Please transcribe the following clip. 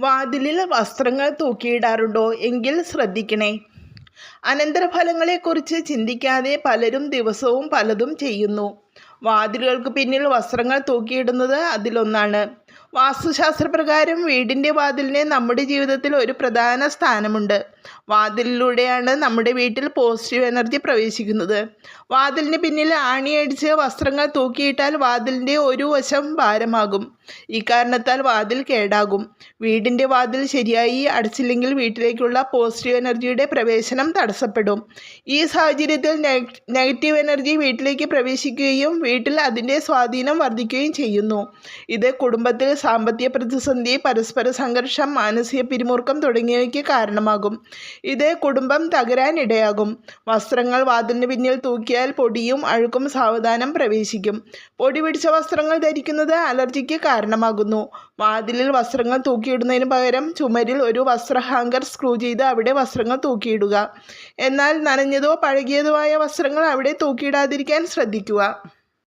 വാതിലിൽ വസ്ത്രങ്ങൾ തൂക്കിയിടാറുണ്ടോ എങ്കിൽ ശ്രദ്ധിക്കണേ. അനന്തരഫലങ്ങളെക്കുറിച്ച് ചിന്തിക്കാതെ പലരും ദിവസവും പലതും ചെയ്യുന്നു. വാതിലുകൾക്ക് പിന്നിൽ വസ്ത്രങ്ങൾ തൂക്കിയിടുന്നത് അതിലൊന്നാണ്. വാസ്തുശാസ്ത്രപ്രകാരം വീടിൻ്റെ വാതിലിന് നമ്മുടെ ജീവിതത്തിൽ ഒരു പ്രധാന സ്ഥാനമുണ്ട്. വാതിലിലൂടെയാണ് നമ്മുടെ വീട്ടിൽ പോസിറ്റീവ് എനർജി പ്രവേശിക്കുന്നത്. വാതിലിന് പിന്നിൽ ആണിയടിച്ച് വസ്ത്രങ്ങൾ തൂക്കിയിട്ടാൽ വാതിലിൻ്റെ ഒരു വശം ഭാരമാകും. ഇക്കാരണത്താൽ വാതിൽ കേടാകും. വീടിൻ്റെ വാതിൽ ശരിയായി അടച്ചില്ലെങ്കിൽ വീട്ടിലേക്കുള്ള പോസിറ്റീവ് എനർജിയുടെ പ്രവേശനം തടസ്സപ്പെടും. ഈ സാഹചര്യത്തിൽ നെഗറ്റീവ് എനർജി വീട്ടിലേക്ക് പ്രവേശിക്കുകയും വീട്ടിൽ അതിൻ്റെ സ്വാധീനം വർദ്ധിക്കുകയും ചെയ്യുന്നു. ഇത് കുടുംബത്തിൽ സാമ്പത്തിക പ്രതിസന്ധി, പരസ്പര സംഘർഷം, മാനസിക പിരിമുറുക്കം തുടങ്ങിയവയ്ക്ക് കാരണമാകും. ഇത് കുടുംബം തകരാനിടയാകും. വസ്ത്രങ്ങൾ വാതിലിന് പിന്നിൽ തൂക്കിയാൽ പൊടിയും അഴുക്കും സാവധാനം പ്രവേശിക്കും. പൊടി പിടിച്ച വസ്ത്രങ്ങൾ ധരിക്കുന്നത് അലർജിക്ക് കാരണമാകുന്നു. വാതിലിൽ വസ്ത്രങ്ങൾ തൂക്കിയിടുന്നതിന് പകരം ചുമരിൽ ഒരു വസ്ത്ര ഹാങ്കർ സ്ക്രൂ ചെയ്ത് അവിടെ വസ്ത്രങ്ങൾ തൂക്കിയിടുക. എന്നാൽ നനഞ്ഞതോ പഴകിയതോ ആയ വസ്ത്രങ്ങൾ അവിടെ തൂക്കിയിടാതിരിക്കാൻ ശ്രദ്ധിക്കുക.